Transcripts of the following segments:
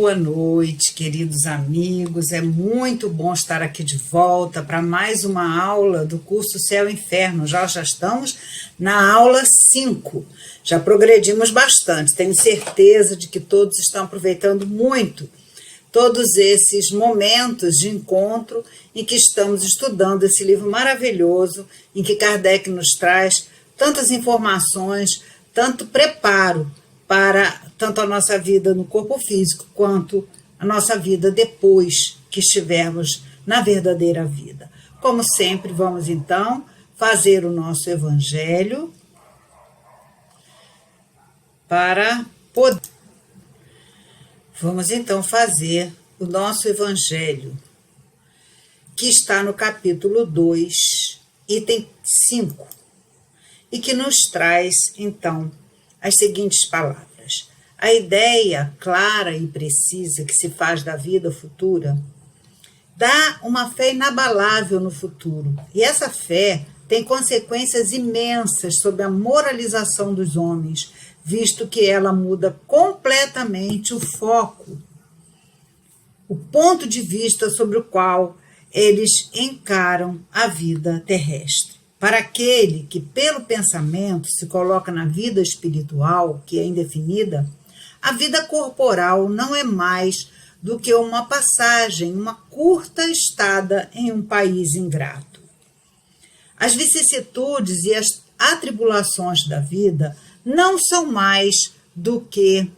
Boa noite, queridos amigos. É muito bom estar aqui de volta para mais uma aula do curso Céu e Inferno. Já estamos na aula 5. Já progredimos bastante. Tenho certeza de que todos estão aproveitando muito todos esses momentos de encontro em que estamos estudando esse livro maravilhoso, em que Kardec nos traz tantas informações, tanto preparo para tanto a nossa vida no corpo físico, quanto a nossa vida depois que estivermos na verdadeira vida. Como sempre, vamos então fazer o nosso evangelho para poder... Vamos então fazer o nosso evangelho, que está no capítulo 2, item 5, e que nos traz então as seguintes palavras. A ideia clara e precisa que se faz da vida futura dá uma fé inabalável no futuro. E essa fé tem consequências imensas sobre a moralização dos homens, visto que ela muda completamente o foco, o ponto de vista sobre o qual eles encaram a vida terrestre. Para aquele que, pelo pensamento, se coloca na vida espiritual, que é indefinida, a vida corporal não é mais do que uma passagem, uma curta estada em um país ingrato. As vicissitudes e as atribulações da vida não são mais do que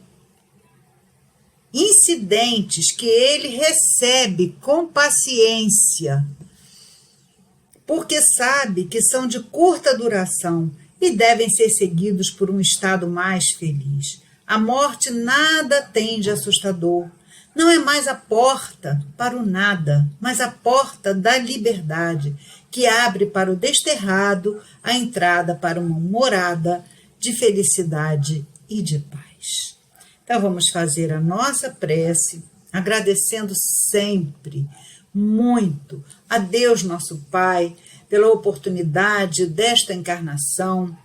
incidentes que ele recebe com paciência, porque sabe que são de curta duração e devem ser seguidos por um estado mais feliz. A morte nada tem de assustador. Não é mais a porta para o nada, mas a porta da liberdade, que abre para o desterrado a entrada para uma morada de felicidade e de paz. Então vamos fazer a nossa prece, agradecendo sempre muito a Deus nosso Pai pela oportunidade desta encarnação,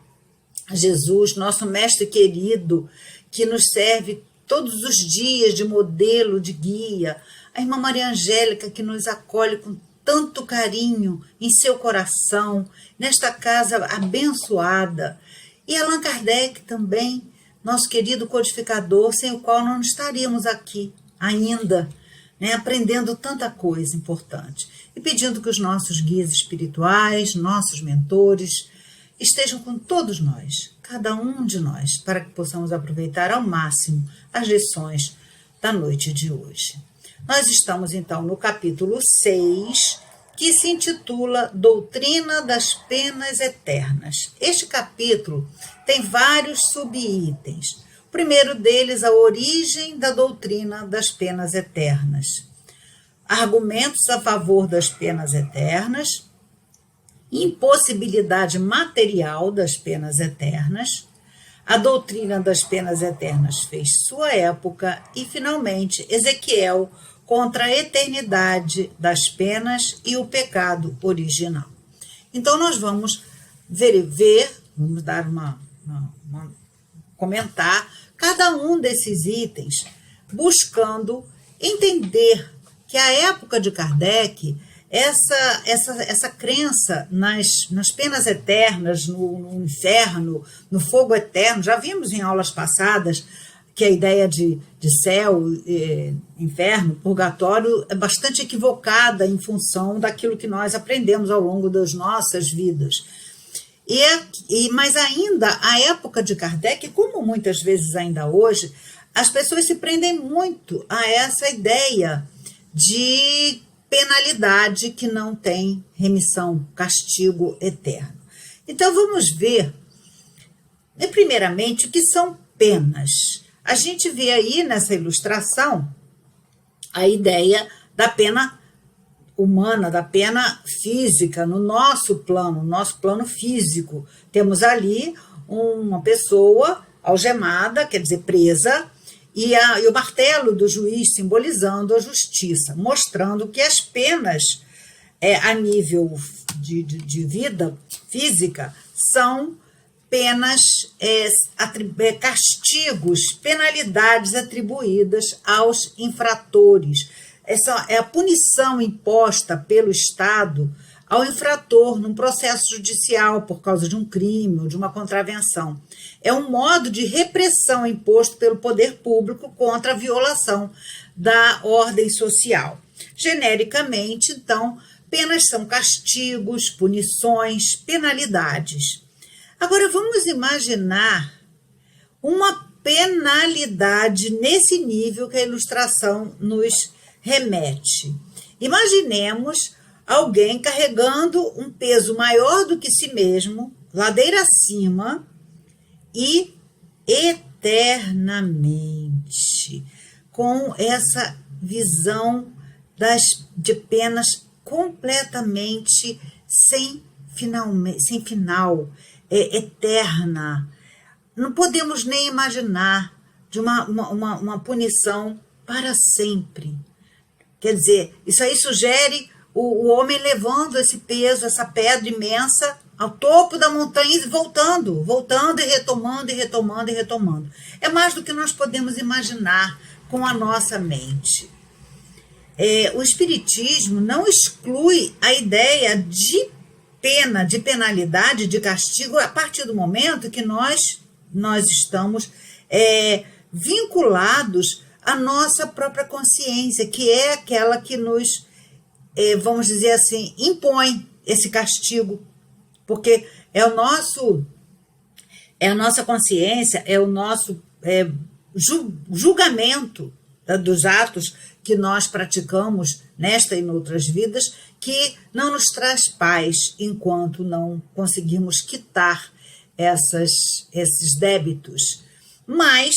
a Jesus, nosso mestre querido, que nos serve todos os dias de modelo, de guia, a irmã Maria Angélica, que nos acolhe com tanto carinho em seu coração, nesta casa abençoada, e Allan Kardec também, nosso querido codificador, sem o qual não estaríamos aqui ainda, aprendendo tanta coisa importante. E pedindo que os nossos guias espirituais, nossos mentores, estejam com todos nós, cada um de nós, para que possamos aproveitar ao máximo as lições da noite de hoje. Nós estamos, então, no capítulo 6, que se intitula Doutrina das Penas Eternas. Este capítulo tem vários subitens. O primeiro deles, a origem da doutrina das penas eternas. Argumentos a favor das penas eternas, impossibilidade material das penas eternas, a doutrina das penas eternas fez sua época e, finalmente, Ezequiel contra a eternidade das penas e o pecado original. Então, nós vamos vamos dar comentar cada um desses itens, buscando entender que a época de Kardec, essa crença nas penas eternas, no inferno, no fogo eterno, já vimos em aulas passadas que a ideia de céu, inferno, purgatório é bastante equivocada em função daquilo que nós aprendemos ao longo das nossas vidas. Mas ainda a época de Kardec, como muitas vezes ainda hoje, as pessoas se prendem muito a essa ideia de penalidade que não tem remissão, castigo eterno. Então vamos ver, primeiramente, o que são penas. A gente vê aí nessa ilustração a ideia da pena humana, da pena física, no nosso plano físico. Temos ali uma pessoa algemada, quer dizer, presa, e o martelo do juiz simbolizando a justiça, mostrando que as penas a nível de vida física são penas, castigos, penalidades atribuídas aos infratores. Essa é a punição imposta pelo Estado ao infrator num processo judicial por causa de um crime ou de uma contravenção. É um modo de repressão imposto pelo poder público contra a violação da ordem social. Genericamente, então, penas são castigos, punições, penalidades. Agora, vamos imaginar uma penalidade nesse nível que a ilustração nos remete. Imaginemos alguém carregando um peso maior do que si mesmo, ladeira acima e eternamente, com essa visão de penas completamente sem final, eterna. Não podemos nem imaginar de uma punição para sempre. Quer dizer, isso aí sugere o homem levando esse peso, essa pedra imensa, ao topo da montanha e voltando e retomando, e retomando, e retomando. É mais do que nós podemos imaginar com a nossa mente. O Espiritismo não exclui a ideia de pena, de penalidade, de castigo, a partir do momento que nós estamos vinculados à nossa própria consciência, que é aquela que nos, vamos dizer assim, impõe esse castigo, porque é a nossa consciência, é o nosso julgamento dos atos que nós praticamos nesta e noutras vidas, que não nos traz paz enquanto não conseguimos quitar esses débitos. Mas,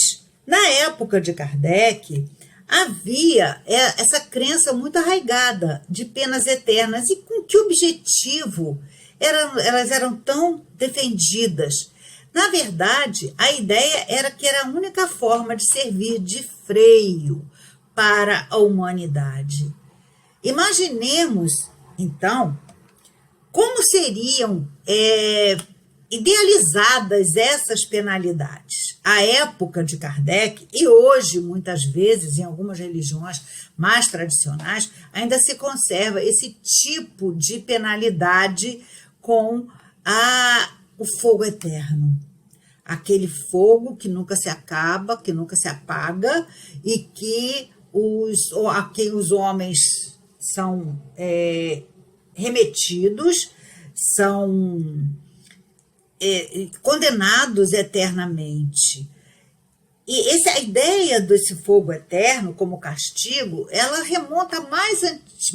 na época de Kardec, havia essa crença muito arraigada de penas eternas. E com que objetivo elas eram tão defendidas? Na verdade, a ideia era que era a única forma de servir de freio para a humanidade. Imaginemos, então, como seriam idealizadas essas penalidades. À época de Kardec, e hoje, muitas vezes, em algumas religiões mais tradicionais, ainda se conserva esse tipo de penalidade com o fogo eterno. Aquele fogo que nunca se acaba, que nunca se apaga, e que a quem os homens são remetidos, são condenados eternamente. E a ideia desse fogo eterno como castigo, ela remonta à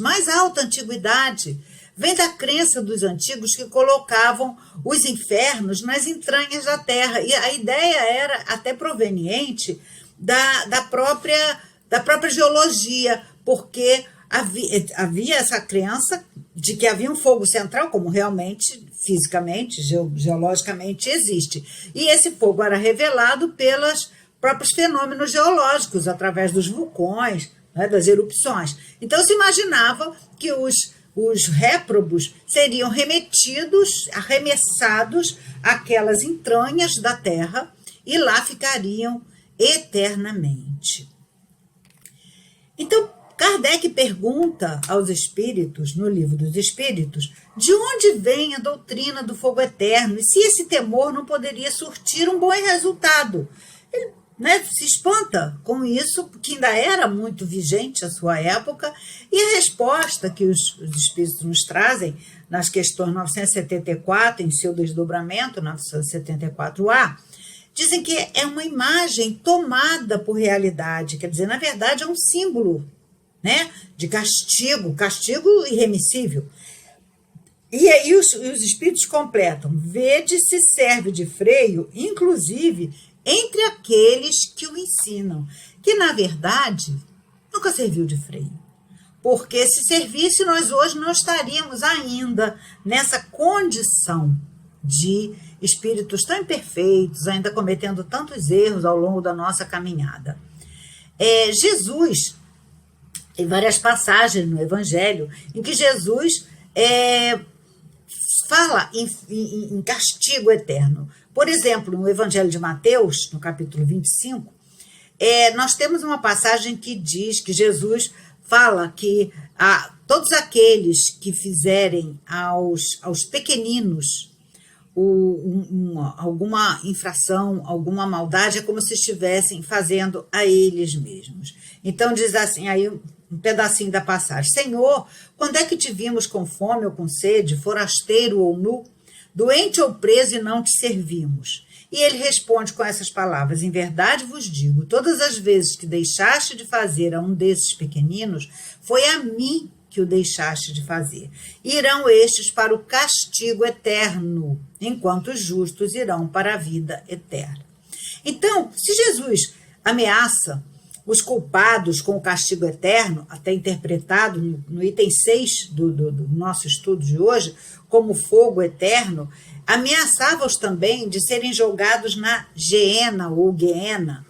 mais alta antiguidade. Vem da crença dos antigos que colocavam os infernos nas entranhas da terra. E a ideia era até proveniente da própria geologia, porque havia essa crença de que havia um fogo central, como realmente, fisicamente, geologicamente existe. E esse fogo era revelado pelos próprios fenômenos geológicos, através dos vulcões, né, das erupções. Então se imaginava que os réprobos seriam arremessados àquelas entranhas da terra e lá ficariam eternamente. Então, Kardec pergunta aos espíritos, no Livro dos Espíritos, de onde vem a doutrina do fogo eterno e se esse temor não poderia surtir um bom resultado. Ele se espanta com isso, porque ainda era muito vigente a sua época, e a resposta que os espíritos nos trazem nas questões 974, em seu desdobramento, 974A, dizem que é uma imagem tomada por realidade, quer dizer, na verdade é um símbolo, né, de castigo irremissível. E aí os espíritos completam: vede se serve de freio, inclusive entre aqueles que o ensinam, que na verdade nunca serviu de freio. Porque se servisse, nós hoje não estaríamos ainda nessa condição de espíritos tão imperfeitos, ainda cometendo tantos erros ao longo da nossa caminhada. Jesus, tem várias passagens no Evangelho em que Jesus fala em castigo eterno. Por exemplo, no Evangelho de Mateus, no capítulo 25, nós temos uma passagem que diz que Jesus fala que todos aqueles que fizerem aos pequeninos alguma infração, alguma maldade, é como se estivessem fazendo a eles mesmos. Então diz assim, aí um pedacinho da passagem: Senhor, quando é que te vimos com fome ou com sede, forasteiro ou nu, doente ou preso e não te servimos? E ele responde com essas palavras: em verdade vos digo, todas as vezes que deixaste de fazer a um desses pequeninos, foi a mim que o deixaste de fazer. Irão estes para o castigo eterno, enquanto os justos irão para a vida eterna. Então, se Jesus ameaça os culpados com o castigo eterno, até interpretado no item 6 do nosso estudo de hoje, como fogo eterno, ameaçava-os também de serem jogados na Geena ou Guiena.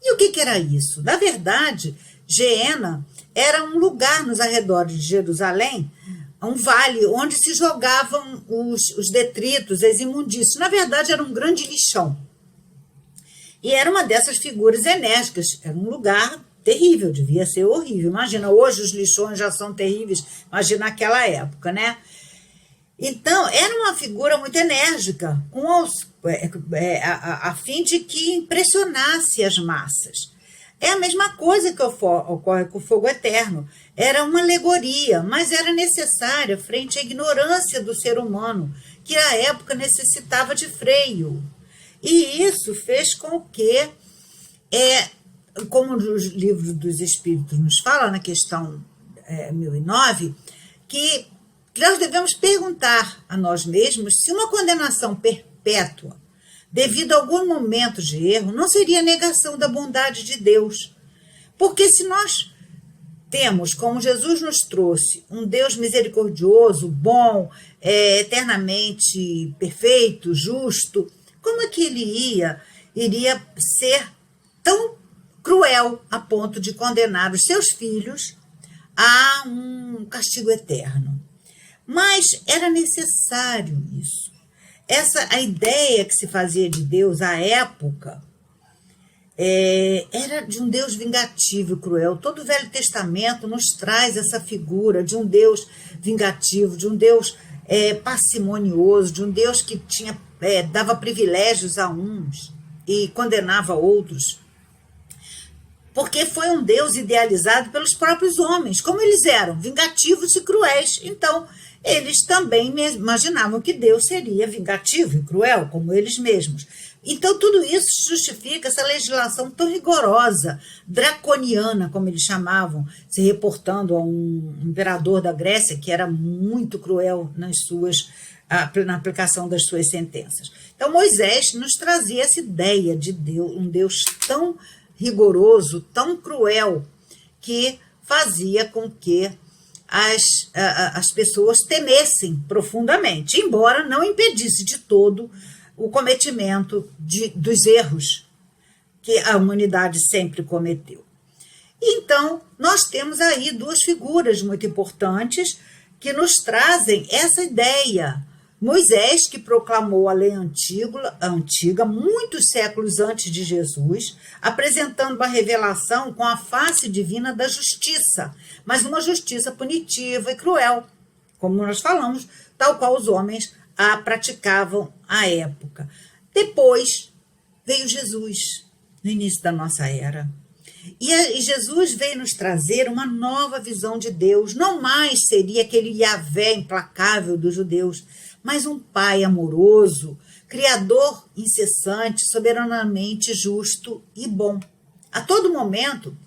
E o que era isso? Na verdade, Geena era um lugar nos arredores de Jerusalém, um vale onde se jogavam os detritos, as imundícias. Na verdade, era um grande lixão. E era uma dessas figuras enérgicas, era um lugar terrível, devia ser horrível. Imagina, hoje os lixões já são terríveis, imagina naquela época, né? Então, era uma figura muito enérgica, a fim de que impressionasse as massas. É a mesma coisa que ocorre com o fogo eterno. Era uma alegoria, mas era necessária frente à ignorância do ser humano, que à época necessitava de freio. E isso fez com que, como os livros dos Espíritos nos falam, na questão 1009, que nós devemos perguntar a nós mesmos se uma condenação perpétua, devido a algum momento de erro, não seria negação da bondade de Deus. Porque se nós temos, como Jesus nos trouxe, um Deus misericordioso, bom, eternamente perfeito, justo, como é que ele iria ser tão cruel a ponto de condenar os seus filhos a um castigo eterno? Mas era necessário isso. A ideia que se fazia de Deus à época era de um Deus vingativo e cruel. Todo o Velho Testamento nos traz essa figura de um Deus vingativo, de um Deus parcimonioso, de um Deus que dava privilégios a uns e condenava outros. Porque foi um Deus idealizado pelos próprios homens. Como eles eram vingativos e cruéis, então eles também imaginavam que Deus seria vingativo e cruel, como eles mesmos. Então, tudo isso justifica essa legislação tão rigorosa, draconiana, como eles chamavam, se reportando a um imperador da Grécia que era muito cruel na aplicação das suas sentenças. Então, Moisés nos trazia essa ideia de Deus, um Deus tão rigoroso, tão cruel, que fazia com que as pessoas temessem profundamente, embora não impedisse de todo o cometimento dos erros que a humanidade sempre cometeu. Então, nós temos aí duas figuras muito importantes que nos trazem essa ideia. Moisés, que proclamou a lei antiga muitos séculos antes de Jesus, apresentando uma revelação com a face divina da justiça, mas uma justiça punitiva e cruel, como nós falamos, tal qual os homens a praticavam à época. Depois veio Jesus, no início da nossa era. E Jesus veio nos trazer uma nova visão de Deus. Não mais seria aquele Yahvé implacável dos judeus, mas um Pai amoroso, Criador incessante, soberanamente justo e bom. A todo momento,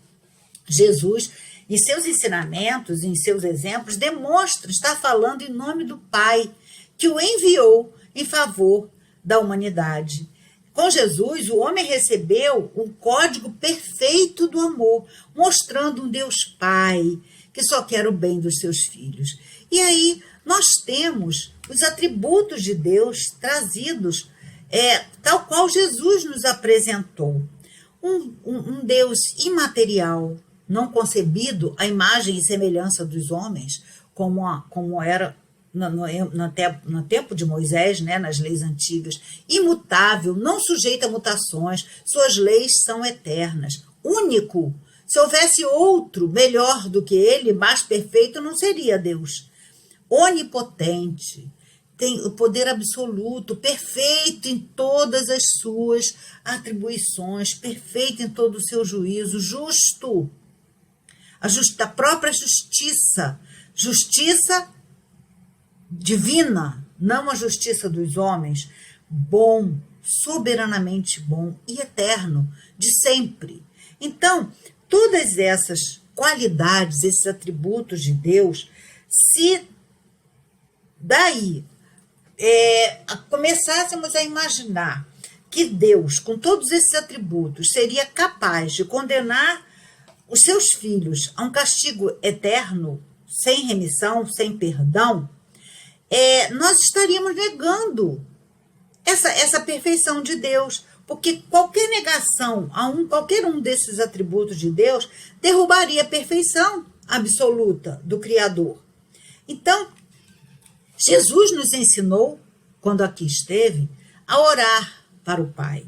Jesus, em seus ensinamentos, em seus exemplos, demonstra estar falando em nome do Pai, que o enviou em favor da humanidade. Com Jesus, o homem recebeu um código perfeito do amor, mostrando um Deus Pai, que só quer o bem dos seus filhos. E aí nós temos os atributos de Deus trazidos, tal qual Jesus nos apresentou. Um Deus imaterial, não concebido à imagem e semelhança dos homens, como era no tempo de Moisés, né, nas leis antigas, imutável, não sujeito a mutações, suas leis são eternas, único. Se houvesse outro melhor do que ele, mais perfeito, não seria Deus. Onipotente, tem o poder absoluto, perfeito em todas as suas atribuições, perfeito em todo o seu juízo, justo, a própria justiça divina, não a justiça dos homens, bom, soberanamente bom e eterno, de sempre. Então, todas essas qualidades, esses atributos de Deus, se daí começássemos a imaginar que Deus, com todos esses atributos, seria capaz de condenar os seus filhos a um castigo eterno, sem remissão, sem perdão, nós estaríamos negando essa perfeição de Deus, porque qualquer negação a qualquer um desses atributos de Deus derrubaria a perfeição absoluta do Criador. Então, Jesus nos ensinou, quando aqui esteve, a orar para o Pai,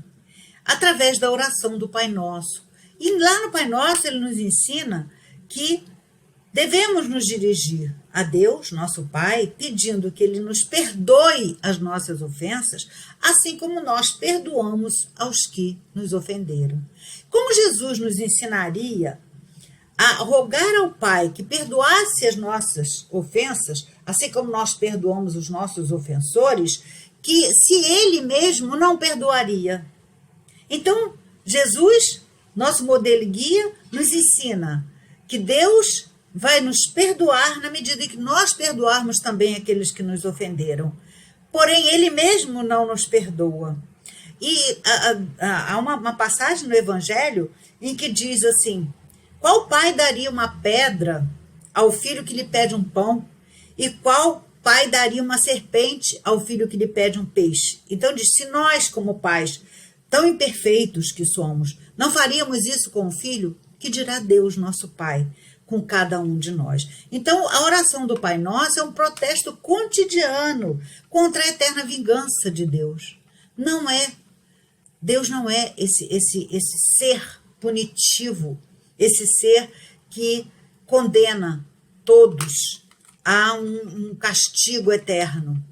através da oração do Pai Nosso. E lá no Pai Nosso ele nos ensina que devemos nos dirigir a Deus, nosso Pai, pedindo que Ele nos perdoe as nossas ofensas, assim como nós perdoamos aos que nos ofenderam. Como Jesus nos ensinaria a rogar ao Pai que perdoasse as nossas ofensas, assim como nós perdoamos os nossos ofensores, que se Ele mesmo não perdoaria. Então, Jesus, nosso modelo e guia, nos ensina que Deus vai nos perdoar na medida em que nós perdoarmos também aqueles que nos ofenderam. Porém, Ele mesmo não nos perdoa. E há uma passagem no Evangelho em que diz assim: qual pai daria uma pedra ao filho que lhe pede um pão? E qual pai daria uma serpente ao filho que lhe pede um peixe? Então diz, se nós, como pais, tão imperfeitos que somos, não faríamos isso com o filho, que dirá Deus, nosso Pai, com cada um de nós. Então, a oração do Pai Nosso é um protesto cotidiano contra a eterna vingança de Deus. Deus não é esse ser punitivo, esse ser que condena todos a um castigo eterno.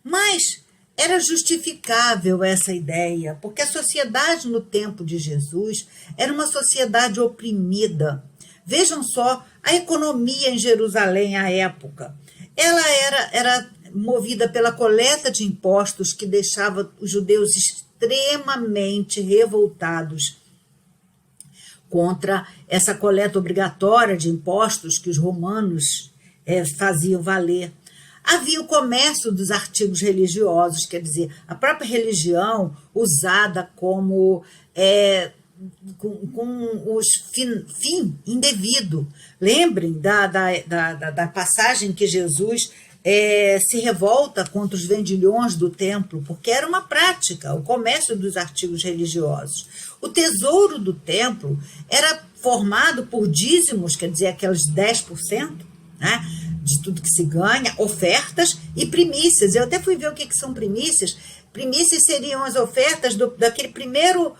Mas era justificável essa ideia, porque a sociedade no tempo de Jesus era uma sociedade oprimida. Vejam só a economia em Jerusalém à época. Ela era movida pela coleta de impostos que deixava os judeus extremamente revoltados contra essa coleta obrigatória de impostos que os romanos faziam valer. Havia o comércio dos artigos religiosos, quer dizer, a própria religião usada como com os fim indevido. Lembrem da passagem que Jesus se revolta contra os vendilhões do templo, porque era uma prática, o comércio dos artigos religiosos. O tesouro do templo era formado por dízimos, quer dizer, aqueles 10%, né, de tudo que se ganha, ofertas e primícias. Eu até fui ver o que são primícias. Primícias seriam as ofertas daquele primeiro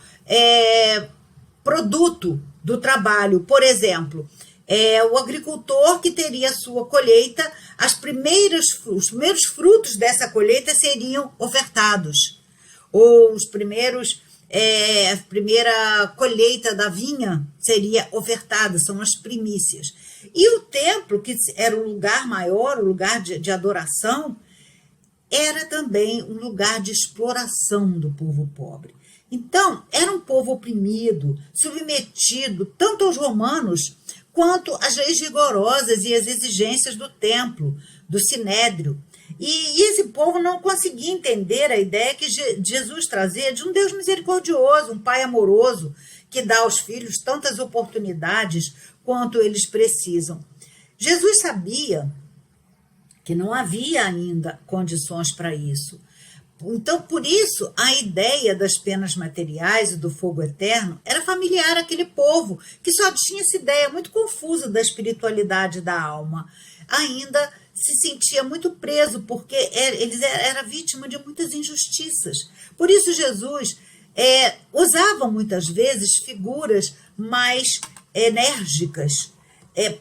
produto do trabalho. Por exemplo, o agricultor que teria a sua colheita, os primeiros frutos dessa colheita seriam ofertados. Ou a primeira colheita da vinha seria ofertada, são as primícias. E o templo, que era o lugar maior, o lugar de adoração, era também um lugar de exploração do povo pobre. Então, era um povo oprimido, submetido tanto aos romanos quanto às leis rigorosas e às exigências do templo, do sinédrio. E esse povo não conseguia entender a ideia que Jesus trazia de um Deus misericordioso, um Pai amoroso, que dá aos filhos tantas oportunidades quanto eles precisam. Jesus sabia que não havia ainda condições para isso. Então, por isso, a ideia das penas materiais e do fogo eterno era familiar àquele povo, que só tinha essa ideia muito confusa da espiritualidade da alma, ainda se sentia muito preso, porque ele era vítima de muitas injustiças. Por isso, Jesus usava muitas vezes figuras mais enérgicas,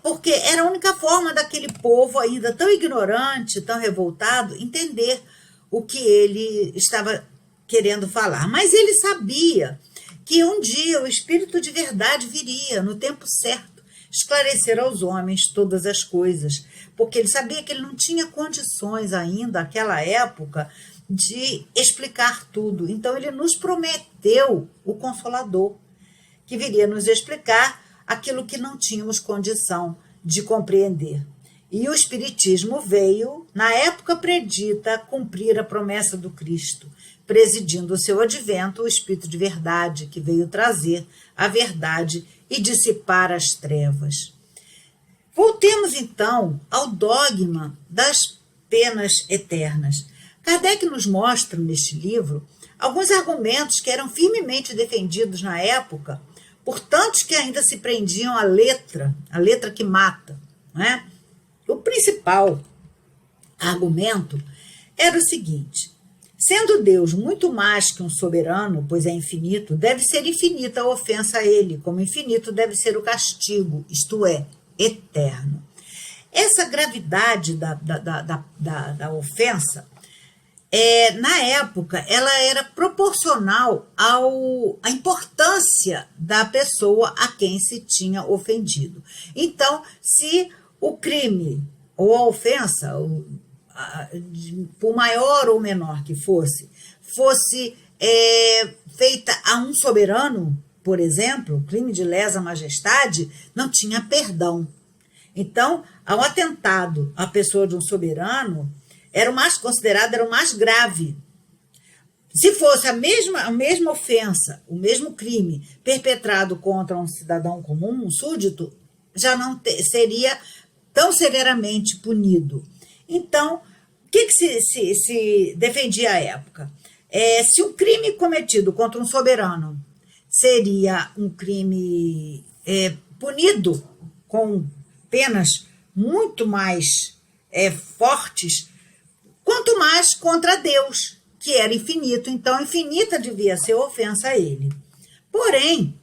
porque era a única forma daquele povo, ainda tão ignorante, tão revoltado, entender o que ele estava querendo falar. Mas ele sabia que um dia o Espírito de verdade viria, no tempo certo, esclarecer aos homens todas as coisas, porque ele sabia que ele não tinha condições ainda, naquela época, de explicar tudo. Então ele nos prometeu o Consolador, que viria nos explicar aquilo que não tínhamos condição de compreender. E o Espiritismo veio, na época predita, cumprir a promessa do Cristo, presidindo o seu advento o Espírito de verdade, que veio trazer a verdade e dissipar as trevas. Voltemos, então, ao dogma das penas eternas. Kardec nos mostra, neste livro, alguns argumentos que eram firmemente defendidos na época por tantos que ainda se prendiam à letra que mata, não é? O principal argumento era o seguinte: sendo Deus muito mais que um soberano, pois é infinito, deve ser infinita a ofensa a ele, como infinito deve ser o castigo, isto é, eterno. Essa gravidade da ofensa, na época, ela era proporcional à importância da pessoa a quem se tinha ofendido. Então, se o crime ou a ofensa, por maior ou menor que fosse feita a um soberano, por exemplo, crime de lesa majestade, não tinha perdão. Então, ao atentado à pessoa de um soberano, era o mais considerado, era o mais grave. Se fosse a mesma ofensa, o mesmo crime perpetrado contra um cidadão comum, um súdito, já não seria tão severamente punido. Então, o que se defendia à época? Se um crime cometido contra um soberano seria um crime punido com penas muito mais fortes, quanto mais contra Deus, que era infinito. Então, infinita devia ser a ofensa a ele. Porém,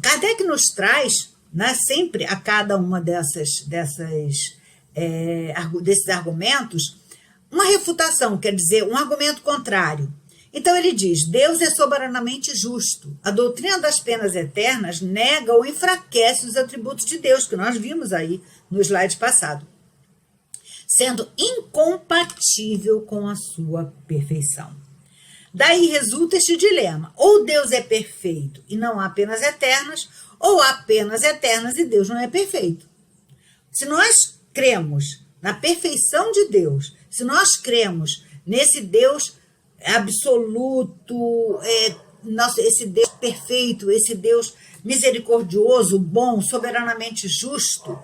Kardec nos traz, né, sempre a cada uma desses argumentos, uma refutação, quer dizer, um argumento contrário. Então ele diz: Deus é soberanamente justo. A doutrina das penas eternas nega ou enfraquece os atributos de Deus, que nós vimos aí no slide passado, sendo incompatível com a sua perfeição. Daí resulta este dilema: ou Deus é perfeito e não há penas eternas, ou há penas eternas e Deus não é perfeito. Se nós cremos na perfeição de Deus, se nós cremos nesse Deus absoluto, esse Deus perfeito, esse Deus misericordioso, bom, soberanamente justo,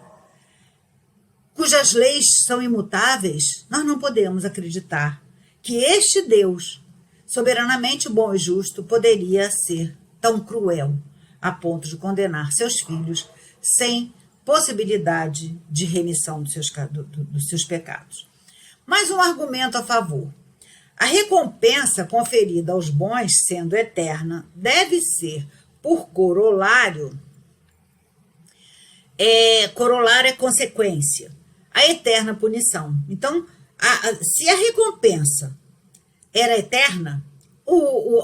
cujas leis são imutáveis, nós não podemos acreditar que este Deus, soberanamente bom e justo, poderia ser tão cruel a ponto de condenar seus filhos sem possibilidade de remissão dos seus pecados. Mais um argumento a favor: a recompensa conferida aos bons, sendo eterna, deve ser por corolário. Corolário é consequência, a eterna punição. Então, se a recompensa era eterna,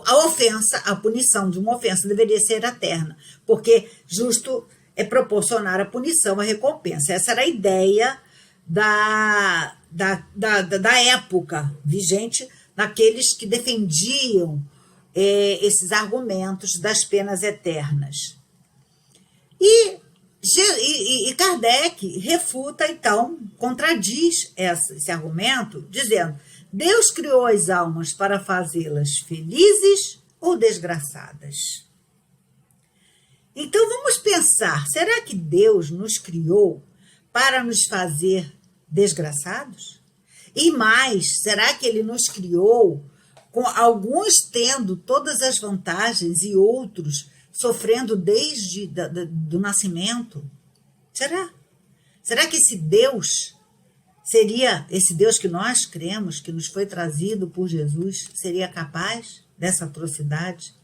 a ofensa, a punição de uma ofensa deveria ser eterna, porque justo é proporcionar a punição à recompensa. Essa era a ideia da época vigente, naqueles que defendiam esses argumentos das penas eternas. E Kardec refuta, então, contradiz esse argumento, dizendo: Deus criou as almas para fazê-las felizes ou desgraçadas? Então vamos pensar, será que Deus nos criou para nos fazer desgraçados? E mais, será que ele nos criou com alguns tendo todas as vantagens e outros sofrendo desde do nascimento? Será? Será que esse Deus Seria esse Deus que nós cremos, que nos foi trazido por Jesus, seria capaz dessa atrocidade?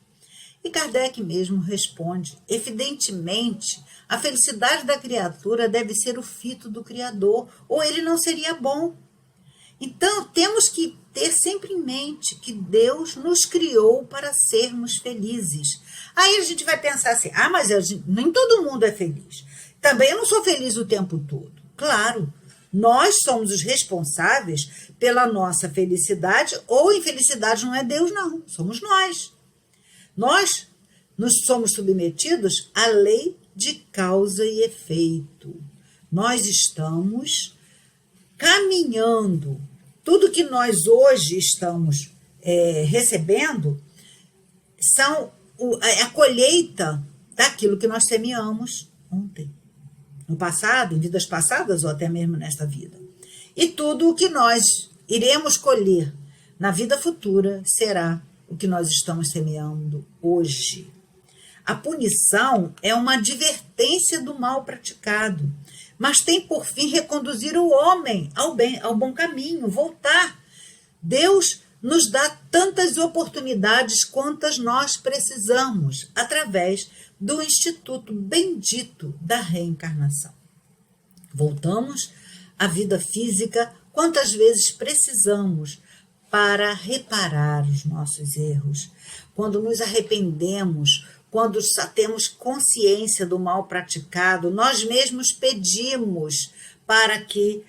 E Kardec mesmo responde: evidentemente, a felicidade da criatura deve ser o fito do Criador, ou ele não seria bom. Então, temos que ter sempre em mente que Deus nos criou para sermos felizes. Aí a gente vai pensar assim, mas nem todo mundo é feliz. Também eu não sou feliz o tempo todo. Claro, nós somos os responsáveis pela nossa felicidade ou infelicidade, não é Deus não, somos nós. Nós nos somos submetidos à lei de causa e efeito. Nós estamos caminhando. Tudo que nós hoje estamos recebendo são a colheita daquilo que nós semeamos ontem, no passado, em vidas passadas ou até mesmo nesta vida. E tudo o que nós iremos colher na vida futura será o que nós estamos semeando hoje. A punição é uma advertência do mal praticado, mas tem por fim reconduzir o homem ao bom caminho, voltar. Deus nos dá tantas oportunidades quantas nós precisamos, através do Instituto Bendito da Reencarnação. Voltamos à vida física quantas vezes precisamos para reparar os nossos erros. Quando nos arrependemos, quando temos consciência do mal praticado, nós mesmos pedimos para que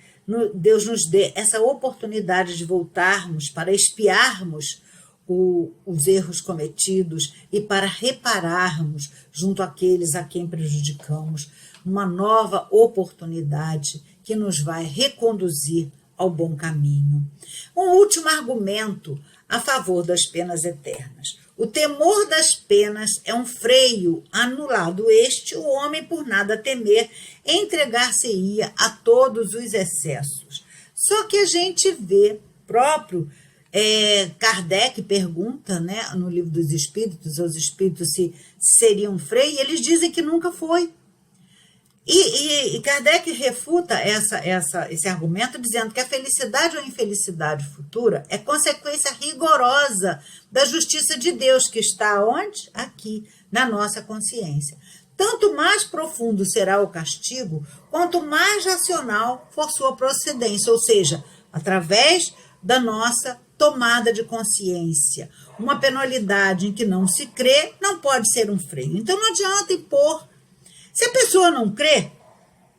Deus nos dê essa oportunidade de voltarmos para expiarmos os erros cometidos e para repararmos junto àqueles a quem prejudicamos, uma nova oportunidade que nos vai reconduzir ao bom caminho. Um último argumento a favor das penas eternas. O temor das penas é um freio, anulado este, o homem por nada temer, entregar-se-ia a todos os excessos. Só que a gente vê próprio, Kardec pergunta, né, no Livro dos Espíritos, aos espíritos se seria um freio, e eles dizem que nunca foi. E Kardec refuta esse argumento dizendo que a felicidade ou infelicidade futura é consequência rigorosa da justiça de Deus, que está onde? Aqui, na nossa consciência. Tanto mais profundo será o castigo, quanto mais racional for sua procedência, ou seja, através da nossa tomada de consciência. Uma penalidade em que não se crê não pode ser um freio. Então não adianta impor. Se a pessoa não crê,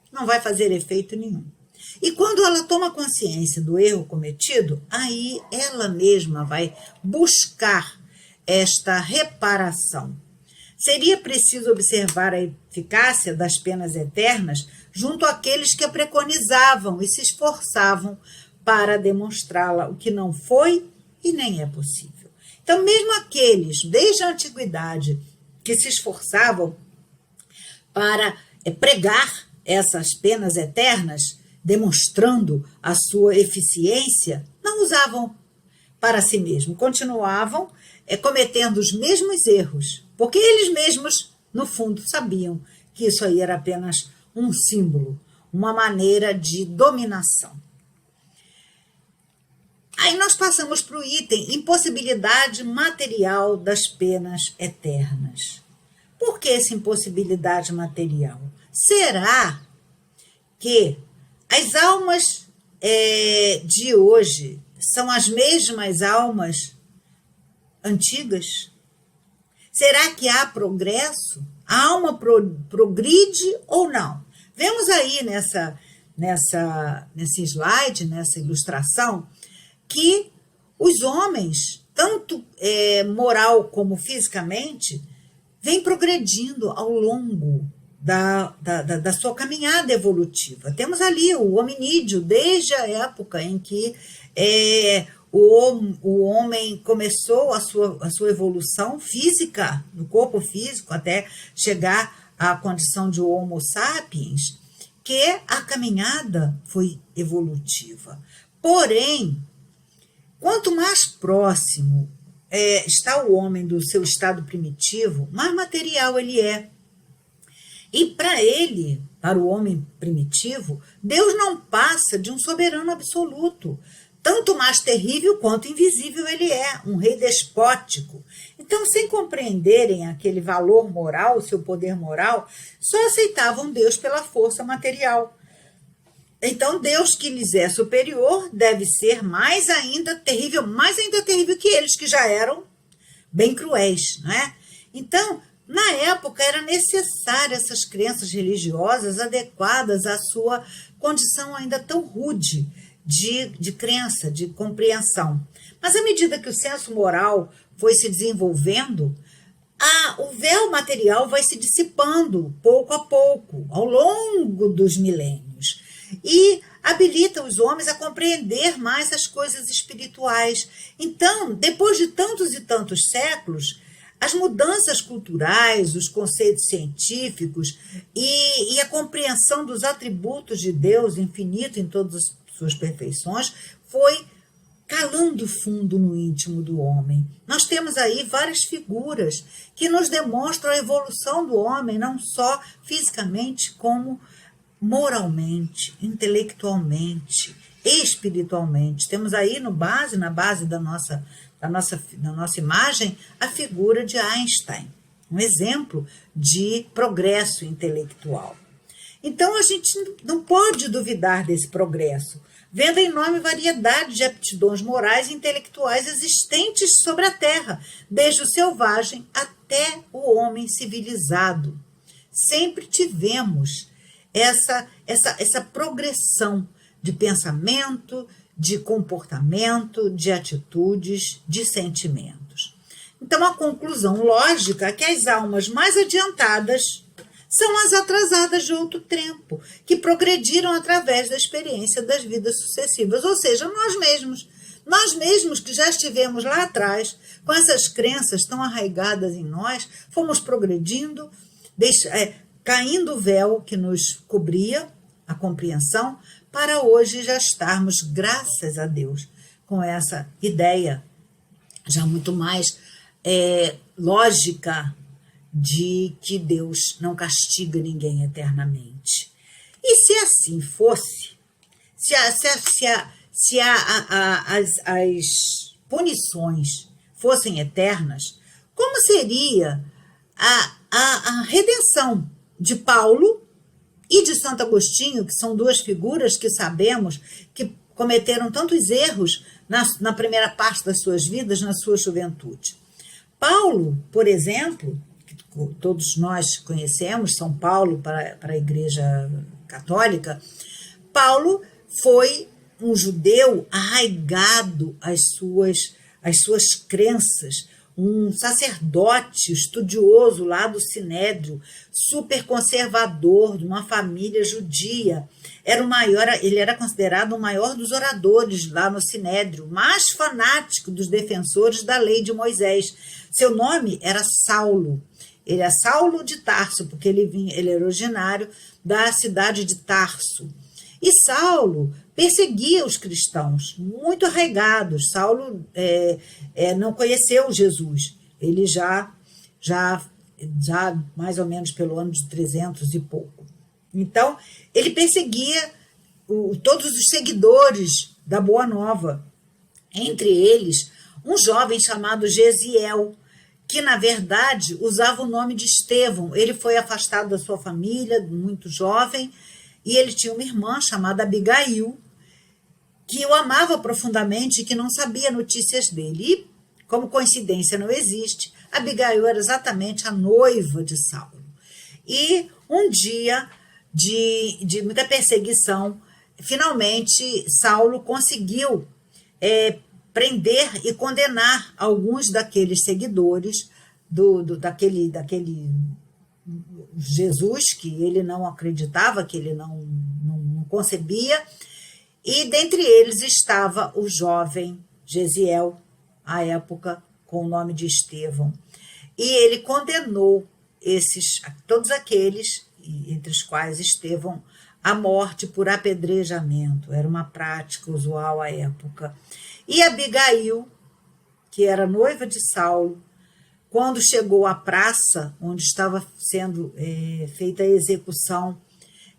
não vai fazer efeito nenhum. E quando ela toma consciência do erro cometido, aí ela mesma vai buscar esta reparação. Seria preciso observar a eficácia das penas eternas junto àqueles que a preconizavam e se esforçavam para demonstrá-la, o que não foi e nem é possível. Então, mesmo aqueles, desde a antiguidade, que se esforçavam para pregar essas penas eternas, demonstrando a sua eficiência, não usavam para si mesmos, continuavam cometendo os mesmos erros, porque eles mesmos, no fundo, sabiam que isso aí era apenas um símbolo, uma maneira de dominação. Aí nós passamos para o item impossibilidade material das penas eternas. Por que essa impossibilidade material? Será que as almas de hoje são as mesmas almas antigas? Será que há progresso? A alma progride ou não? Vemos aí nesse slide, nessa ilustração, que os homens, tanto moral como fisicamente, vem progredindo ao longo da sua caminhada evolutiva. Temos ali o hominídeo, desde a época em que o homem começou a sua evolução física, no corpo físico, até chegar à condição de Homo sapiens, que a caminhada foi evolutiva. Porém, quanto mais próximo está o homem do seu estado primitivo, mais material ele é. E para ele, para o homem primitivo, Deus não passa de um soberano absoluto, tanto mais terrível quanto invisível ele é, um rei despótico. Então, sem compreenderem aquele valor moral, seu poder moral, só aceitavam Deus pela força material. Então, Deus que lhes é superior deve ser mais ainda terrível que eles, que já eram bem cruéis, não é? Então, na época, era necessário essas crenças religiosas adequadas à sua condição ainda tão rude de crença, de compreensão. Mas à medida que o senso moral foi se desenvolvendo, o véu material vai se dissipando pouco a pouco, ao longo dos milênios, e habilita os homens a compreender mais as coisas espirituais. Então, depois de tantos e tantos séculos, as mudanças culturais, os conceitos científicos e a compreensão dos atributos de Deus infinito em todas as suas perfeições foi calando fundo no íntimo do homem. Nós temos aí várias figuras que nos demonstram a evolução do homem, não só fisicamente, como moralmente, intelectualmente, espiritualmente. Temos aí na base da nossa imagem, a figura de Einstein, um exemplo de progresso intelectual. Então, a gente não pode duvidar desse progresso, vendo a enorme variedade de aptidões morais e intelectuais existentes sobre a Terra, desde o selvagem até o homem civilizado. Sempre tivemos essa progressão de pensamento, de comportamento, de atitudes, de sentimentos. Então, a conclusão lógica é que as almas mais adiantadas são as atrasadas de outro tempo, que progrediram através da experiência das vidas sucessivas, ou seja, nós mesmos que já estivemos lá atrás, com essas crenças tão arraigadas em nós, fomos progredindo, caindo o véu que nos cobria, a compreensão, para hoje já estarmos, graças a Deus, com essa ideia já muito mais lógica de que Deus não castiga ninguém eternamente. E se assim fosse, se as punições fossem eternas, como seria a redenção de Paulo e de Santo Agostinho, que são duas figuras que sabemos que cometeram tantos erros na primeira parte das suas vidas, na sua juventude? Paulo, por exemplo, que todos nós conhecemos, São Paulo para a Igreja Católica, Paulo foi um judeu arraigado às suas crenças, um sacerdote estudioso lá do Sinédrio, super conservador, de uma família judia. Ele era considerado o maior dos oradores lá no Sinédrio, mais fanático dos defensores da lei de Moisés. Seu nome era Saulo. Ele é Saulo de Tarso, porque ele era originário da cidade de Tarso. E Saulo perseguia os cristãos, muito arraigados. Saulo não conheceu Jesus. Ele já mais ou menos pelo ano de 300 e pouco. Então, ele perseguia todos os seguidores da Boa Nova. Entre eles, um jovem chamado Gesiel, que, na verdade, usava o nome de Estevão. Ele foi afastado da sua família, muito jovem, e ele tinha uma irmã chamada Abigail, que o amava profundamente e que não sabia notícias dele. E, como coincidência não existe, Abigail era exatamente a noiva de Saulo. E um dia de muita perseguição, finalmente Saulo conseguiu prender e condenar alguns daqueles seguidores daquele Jesus, que ele não acreditava, que ele não concebia, e dentre eles estava o jovem Gesiel, à época com o nome de Estevão. E ele condenou todos aqueles, entre os quais Estevão, à morte por apedrejamento. Era uma prática usual à época. E Abigail, que era noiva de Saulo, quando chegou à praça onde estava sendo feita a execução,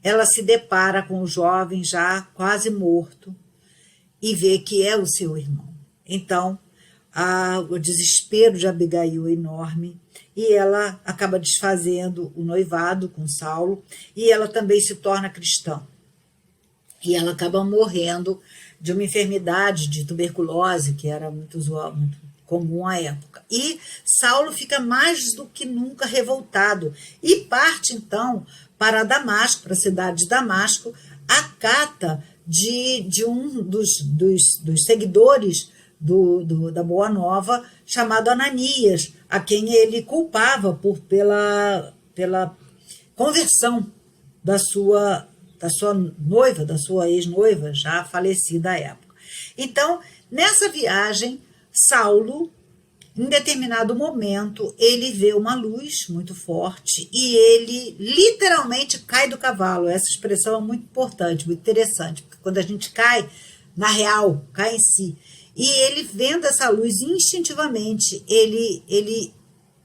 ela se depara com o jovem já quase morto e vê que é o seu irmão. Então, o desespero de Abigail é enorme e ela acaba desfazendo o noivado com Saulo e ela também se torna cristã. E ela acaba morrendo de uma enfermidade de tuberculose, que era muito comum à época. E Saulo fica mais do que nunca revoltado e parte, então, para Damasco, para a cidade de Damasco, à cata de um dos seguidores da Boa Nova, chamado Ananias, a quem ele culpava pela conversão da sua noiva, da sua ex-noiva, já falecida à época. Então, nessa viagem, Saulo, em determinado momento, ele vê uma luz muito forte e ele literalmente cai do cavalo. Essa expressão é muito importante, muito interessante, porque quando a gente cai, na real, cai em si. E ele, vendo essa luz, instintivamente, ele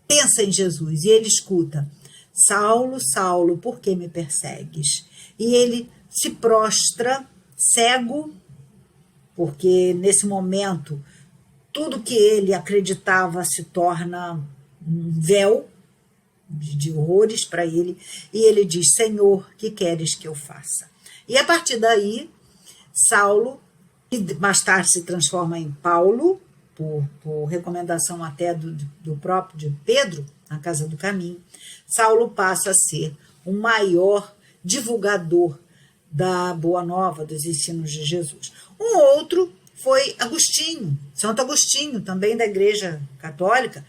pensa em Jesus e ele escuta: Saulo, Saulo, por que me persegues? E ele se prostra, cego, porque nesse momento tudo que ele acreditava se torna um véu de horrores para ele, e ele diz: Senhor, que queres que eu faça? E a partir daí, Saulo, que mais tarde se transforma em Paulo, por recomendação até do próprio de Pedro, na Casa do Caminho, Saulo passa a ser o maior divulgador da Boa Nova, dos ensinos de Jesus. Um outro foi Agostinho, Santo Agostinho, também da Igreja Católica,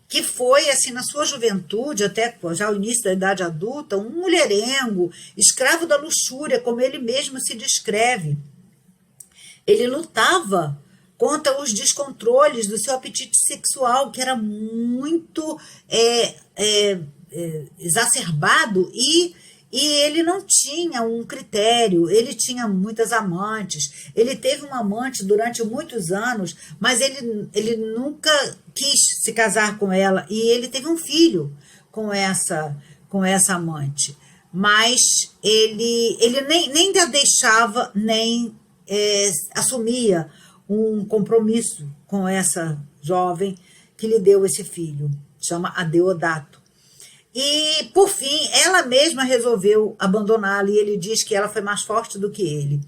que foi, assim, na sua juventude, até já o início da idade adulta, um mulherengo, escravo da luxúria, como ele mesmo se descreve. Ele lutava contra os descontroles do seu apetite sexual, que era muito exacerbado, e ele não tinha um critério, ele tinha muitas amantes, ele teve uma amante durante muitos anos, mas ele nunca quis se casar com ela, e ele teve um filho com essa amante, mas ele nem a deixava, nem assumia um compromisso com essa jovem que lhe deu esse filho, chama Adeodato. E, por fim, ela mesma resolveu abandoná-lo, e ele diz que ela foi mais forte do que ele.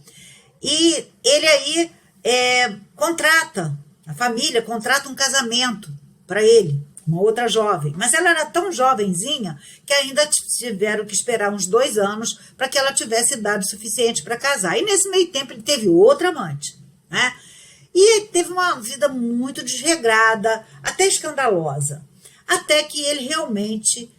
E ele aí a família contrata um casamento para ele, uma outra jovem. Mas ela era tão jovenzinha que ainda tiveram que esperar uns 2 anos para que ela tivesse idade suficiente para casar. E nesse meio tempo ele teve outra amante, né? E teve uma vida muito desregrada, até escandalosa. Até que ele realmente,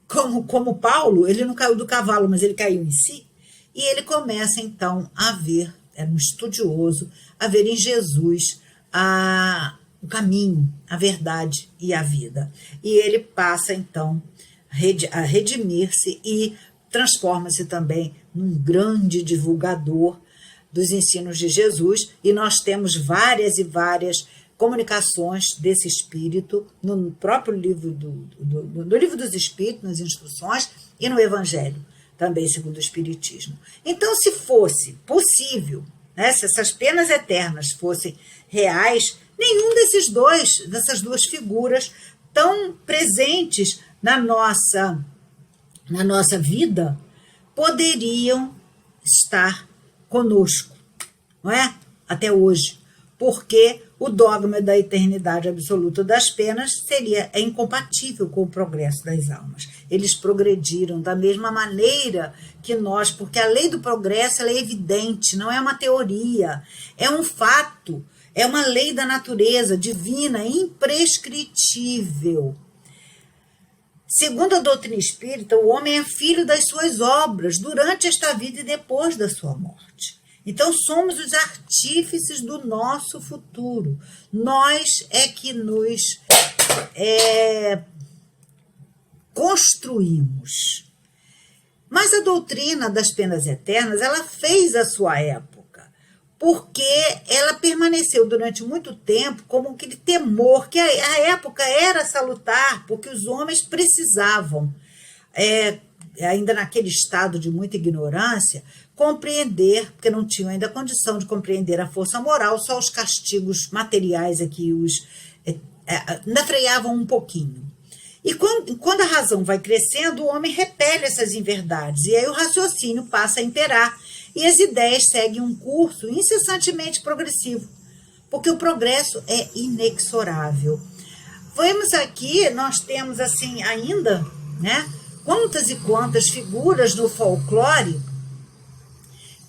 como Paulo, ele não caiu do cavalo, mas ele caiu em si, e ele começa então a ver, era um estudioso, a ver em Jesus o caminho, a verdade e a vida. E ele passa então a redimir-se e transforma-se também num grande divulgador dos ensinos de Jesus, e nós temos várias e várias comunicações desse espírito no próprio livro do Livro dos Espíritos, nas instruções, e no Evangelho, também segundo o Espiritismo. Então, se fosse possível, né, se essas penas eternas fossem reais, nenhum dessas duas figuras tão presentes na nossa vida poderiam estar conosco, não é? Até hoje, porque o dogma da eternidade absoluta das penas é incompatível com o progresso das almas. Eles progrediram da mesma maneira que nós, porque a lei do progresso ela é evidente, não é uma teoria, é um fato, é uma lei da natureza divina, imprescritível. Segundo a doutrina espírita, o homem é filho das suas obras durante esta vida e depois da sua morte. Então, somos os artífices do nosso futuro. Nós é que nos construímos. Mas a doutrina das penas eternas, ela fez a sua época, porque ela permaneceu durante muito tempo como aquele temor, que a época era salutar, porque os homens precisavam ainda naquele estado de muita ignorância, compreender, porque não tinham ainda condição de compreender a força moral, só os castigos materiais aqui ainda freavam um pouquinho. E quando a razão vai crescendo, o homem repele essas inverdades, e aí o raciocínio passa a imperar, e as ideias seguem um curso incessantemente progressivo, porque o progresso é inexorável. Vemos aqui, nós temos assim ainda, né, quantas e quantas figuras no folclore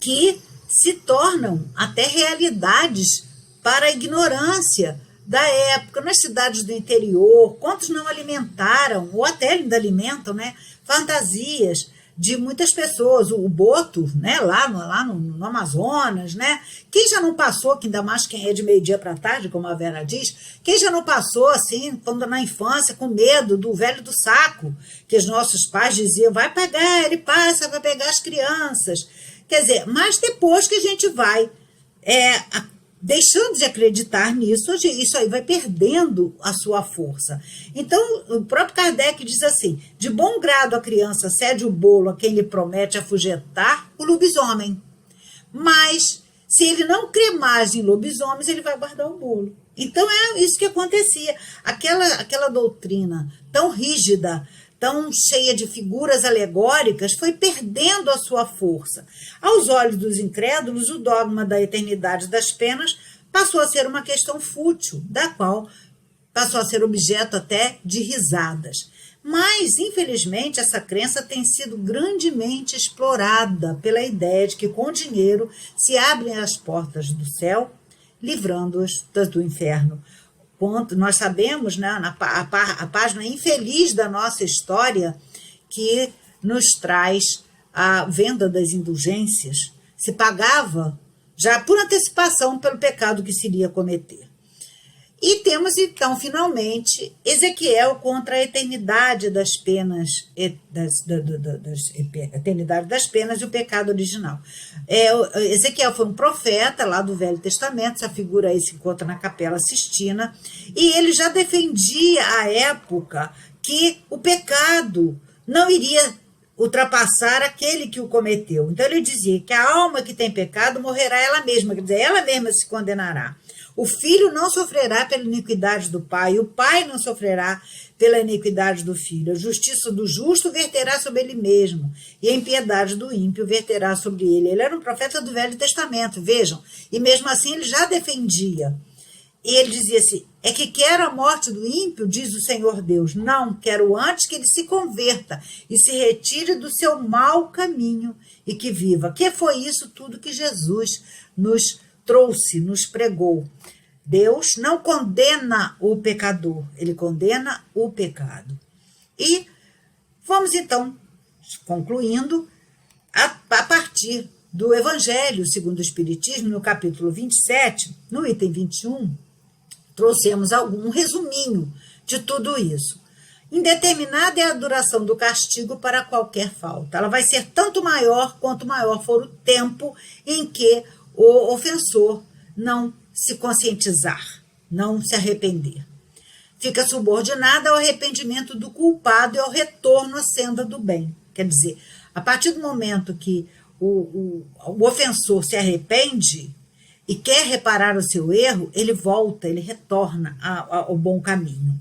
que se tornam até realidades para a ignorância da época, nas cidades do interior, quantos não alimentaram, ou até ainda alimentam, né, fantasias de muitas pessoas, o boto, né, lá no Amazonas, né, quem já não passou, que ainda mais quem é de meio-dia para tarde, como a Vera diz, quem já não passou, assim, quando na infância, com medo do velho do saco, que os nossos pais diziam, vai pegar, ele passa, vai pegar as crianças, quer dizer, mas depois que a gente vai deixando de acreditar nisso, isso aí vai perdendo a sua força. Então, o próprio Kardec diz assim, de bom grado a criança cede o bolo a quem lhe promete afugentar o lobisomem. Mas, se ele não crê mais em lobisomens, ele vai guardar o bolo. Então, é isso que acontecia. Aquela doutrina tão rígida, tão cheia de figuras alegóricas, foi perdendo a sua força. Aos olhos dos incrédulos, o dogma da eternidade das penas passou a ser uma questão fútil, da qual passou a ser objeto até de risadas. Mas, infelizmente, essa crença tem sido grandemente explorada pela ideia de que com dinheiro se abrem as portas do céu, livrando-os do inferno. Nós sabemos, né, a página infeliz da nossa história, que nos traz a venda das indulgências, se pagava já por antecipação pelo pecado que se iria cometer. E temos, então, finalmente, Ezequiel contra a eternidade das penas, eternidade das penas e o pecado original. Ezequiel foi um profeta lá do Velho Testamento, essa figura aí se encontra na Capela Sistina, e ele já defendia à época que o pecado não iria ultrapassar aquele que o cometeu. Então ele dizia que a alma que tem pecado morrerá ela mesma, quer dizer, ela mesma se condenará. O filho não sofrerá pela iniquidade do pai, o pai não sofrerá pela iniquidade do filho. A justiça do justo verterá sobre ele mesmo, e a impiedade do ímpio verterá sobre ele. Ele era um profeta do Velho Testamento, vejam, e mesmo assim ele já defendia. E ele dizia assim, é que quero a morte do ímpio, diz o Senhor Deus. Não, quero antes que ele se converta e se retire do seu mau caminho e que viva. Que foi isso tudo que Jesus nos trouxe, nos pregou. Deus não condena o pecador, ele condena o pecado. E vamos então, concluindo, a partir do Evangelho segundo o Espiritismo, no capítulo 27, no item 21, trouxemos um resuminho de tudo isso. Indeterminada é a duração do castigo para qualquer falta. Ela vai ser tanto maior quanto maior for o tempo em que o ofensor não se conscientizar, não se arrepender. Fica subordinada ao arrependimento do culpado e ao retorno à senda do bem. Quer dizer, a partir do momento que o ofensor se arrepende e quer reparar o seu erro, ele volta, ele retorna ao bom caminho.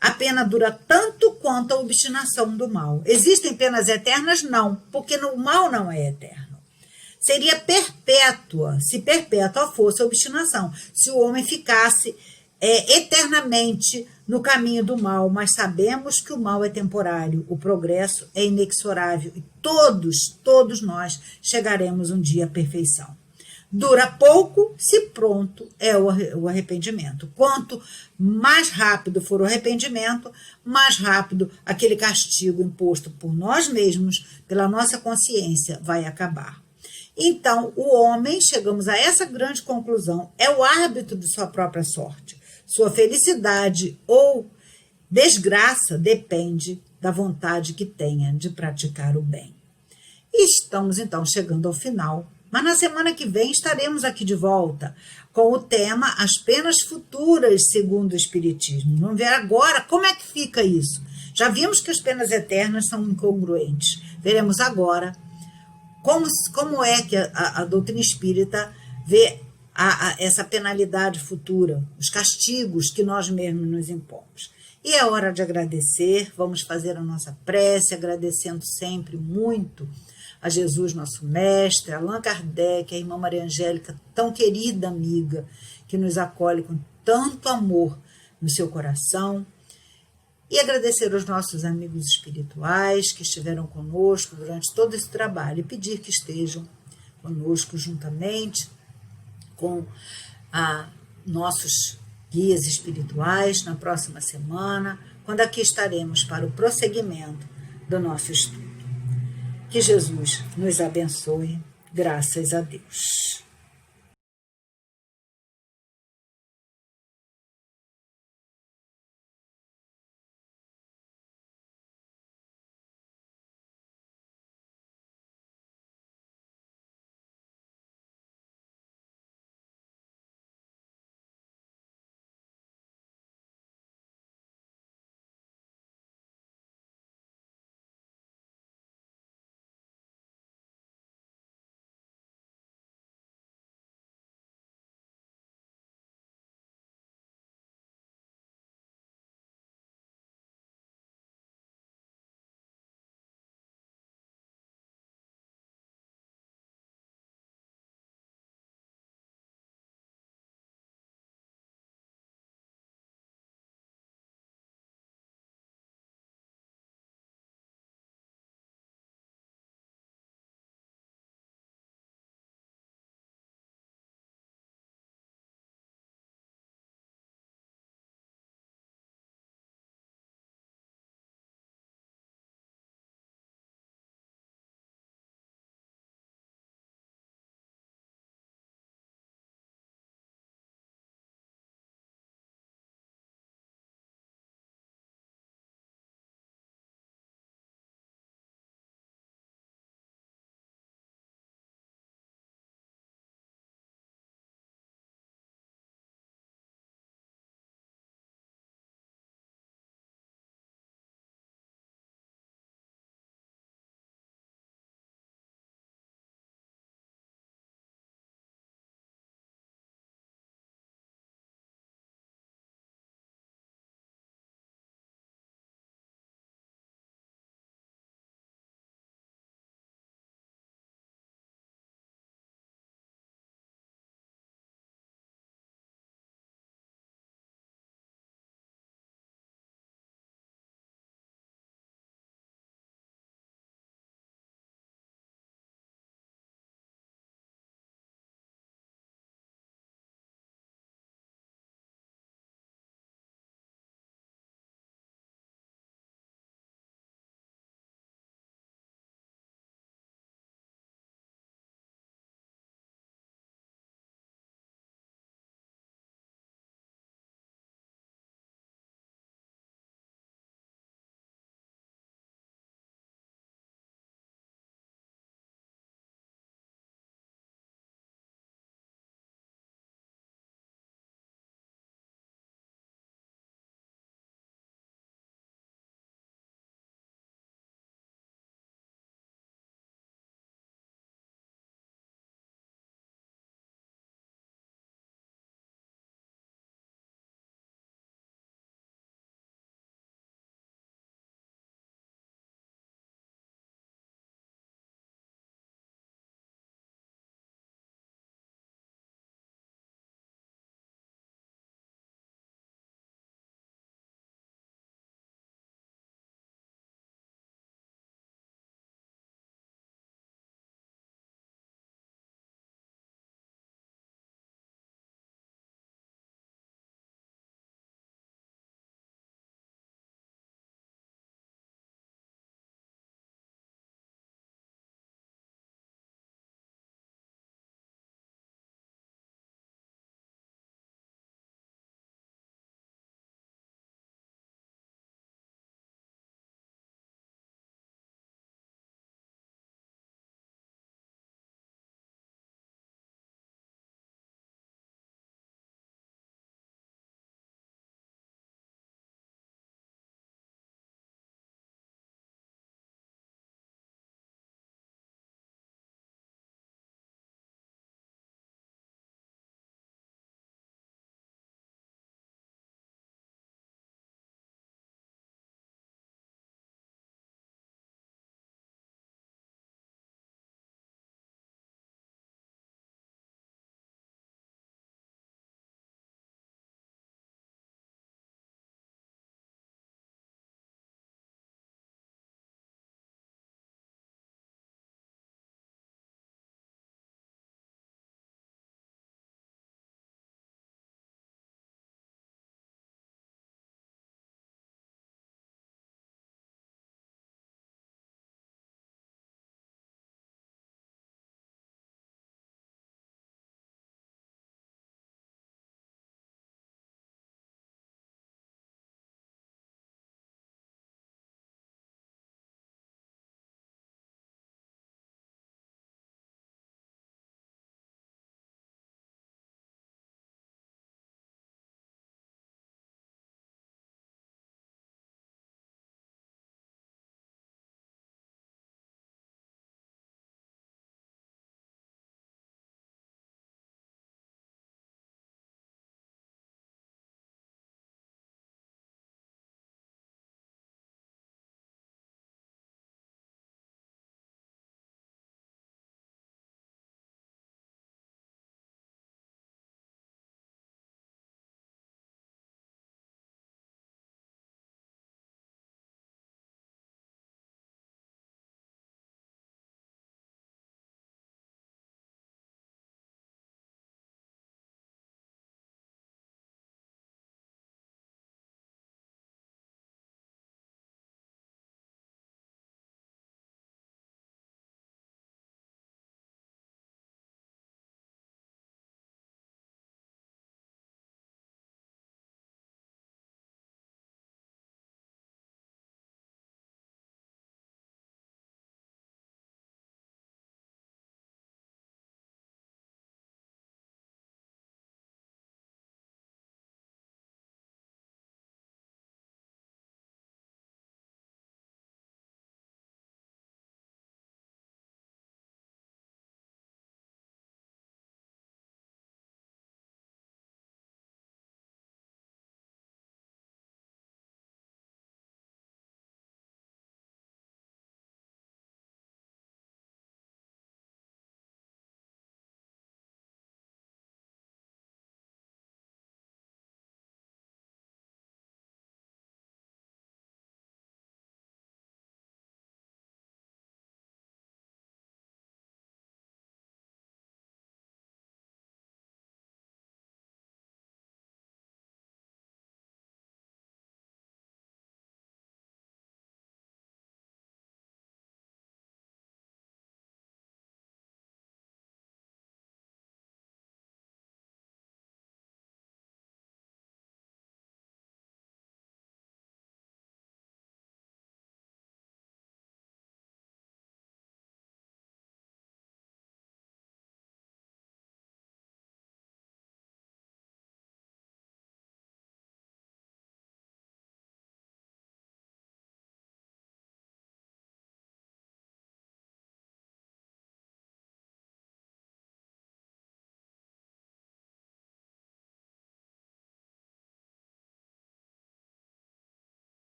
A pena dura tanto quanto a obstinação do mal. Existem penas eternas? Não, porque o mal não é eterno. Seria perpétua, se perpétua fosse a obstinação, se o homem ficasse eternamente no caminho do mal, mas sabemos que o mal é temporário, o progresso é inexorável e todos nós chegaremos um dia à perfeição. Dura pouco, se pronto é o arrependimento. Quanto mais rápido for o arrependimento, mais rápido aquele castigo imposto por nós mesmos, pela nossa consciência, vai acabar. Então, o homem, chegamos a essa grande conclusão, é o árbitro de sua própria sorte. Sua felicidade ou desgraça depende da vontade que tenha de praticar o bem. E estamos, então, chegando ao final. Mas na semana que vem estaremos aqui de volta com o tema As Penas Futuras segundo o Espiritismo. Vamos ver agora como é que fica isso. Já vimos que as penas eternas são incongruentes. Veremos agora como é que a doutrina espírita vê essa penalidade futura, os castigos que nós mesmos nos impomos. E é hora de agradecer, vamos fazer a nossa prece, agradecendo sempre muito a Jesus, nosso mestre, a Allan Kardec, a irmã Maria Angélica, tão querida amiga, que nos acolhe com tanto amor no seu coração, e agradecer aos nossos amigos espirituais que estiveram conosco durante todo esse trabalho e pedir que estejam conosco juntamente com nossos guias espirituais na próxima semana, quando aqui estaremos para o prosseguimento do nosso estudo. Que Jesus nos abençoe, graças a Deus.